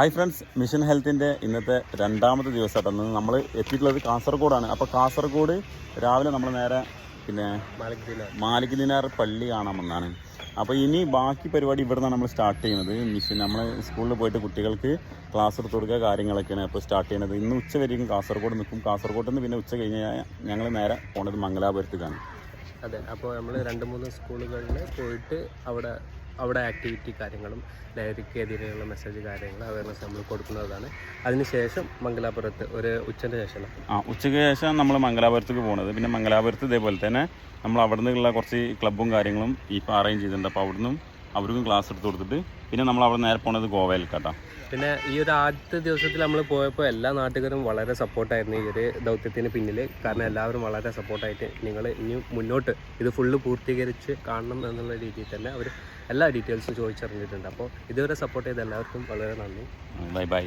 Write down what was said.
Hi friends, mission ഹെൽത്തിൻ്റെ ഇന്നത്തെ രണ്ടാമത്തെ ദിവസമായിട്ടാണ് നമ്മൾ എത്തിയിട്ടുള്ളത്. കാസർഗോഡാണ്. അപ്പോൾ കാസർഗോഡ് രാവിലെ നമ്മൾ നേരെ പിന്നെ മാലിക് ദിനാർ പള്ളി കാണാമെന്നാണ്. അപ്പോൾ ഇനി ബാക്കി പരിപാടി ഇവിടെ നിന്നാണ് നമ്മൾ സ്റ്റാർട്ട് ചെയ്യുന്നത്. മിഷൻ നമ്മൾ സ്കൂളിൽ പോയിട്ട് കുട്ടികൾക്ക് ക്ലാസ് എടുത്ത് കൊടുക്കുക കാര്യങ്ങളൊക്കെയാണ് അപ്പോൾ സ്റ്റാർട്ട് ചെയ്യുന്നത്. ഇന്ന് ഉച്ച വരെയും കാസർഗോഡ് നിൽക്കും. കാസർഗോഡ് നിന്ന് പിന്നെ ഉച്ച കഴിഞ്ഞാൽ ഞങ്ങൾ നേരെ പോണത് മംഗലാപുരത്തേക്കാണ്. അതെ, അപ്പോൾ നമ്മൾ 2-3 സ്കൂളുകളിൽ പോയിട്ട് അവിടെ ആക്ടിവിറ്റി കാര്യങ്ങളും ലഹരിക്കെതിരെയുള്ള മെസ്സേജ് കാര്യങ്ങൾ അവയർനെസ് നമ്മൾ കൊടുക്കുന്നതാണ്. അതിനുശേഷം മംഗലാപുരത്ത് ഒരു ഉച്ചയ്ക്ക് ശേഷം ഉച്ചയ്ക്ക് ശേഷം നമ്മൾ മംഗലാപുരത്തേക്ക് പോകുന്നത്. പിന്നെ മംഗലാപുരത്ത് ഇതേപോലെ തന്നെ നമ്മൾ അവിടെ നിന്നുള്ള കുറച്ച് ക്ലബ്ബും കാര്യങ്ങളും ഇപ്പോൾ അറേഞ്ച് ചെയ്തിട്ടുണ്ട്. അപ്പോൾ അവിടെ നിന്നും അവർക്കും ക്ലാസ് എടുത്ത് കൊടുത്തിട്ട് പിന്നെ നമ്മൾ അവിടെ നേരെ പോകുന്നത് ഗോവയിലേക്കാട്ടോ. പിന്നെ ഈ ഒരു ആദ്യത്തെ ദിവസത്തിൽ നമ്മൾ പോയപ്പോൾ എല്ലാ നാട്ടുകാരും വളരെ സപ്പോർട്ടായിരുന്നു ഈ ഒരു ദൗത്യത്തിന് പിന്നിൽ. കാരണം എല്ലാവരും വളരെ സപ്പോർട്ടായിട്ട് നിങ്ങൾ ഇനി മുന്നോട്ട് ഇത് ഫുള്ള് പൂർത്തീകരിച്ച് കാണണം എന്നുള്ള രീതിയിൽ തന്നെ അവർ എല്ലാ ഡീറ്റെയിൽസും ചോദിച്ചറിഞ്ഞിട്ടുണ്ട്. അപ്പോൾ ഇതുവരെ സപ്പോർട്ട് ചെയ്ത എല്ലാവർക്കും വളരെ നന്ദി. Bye bye.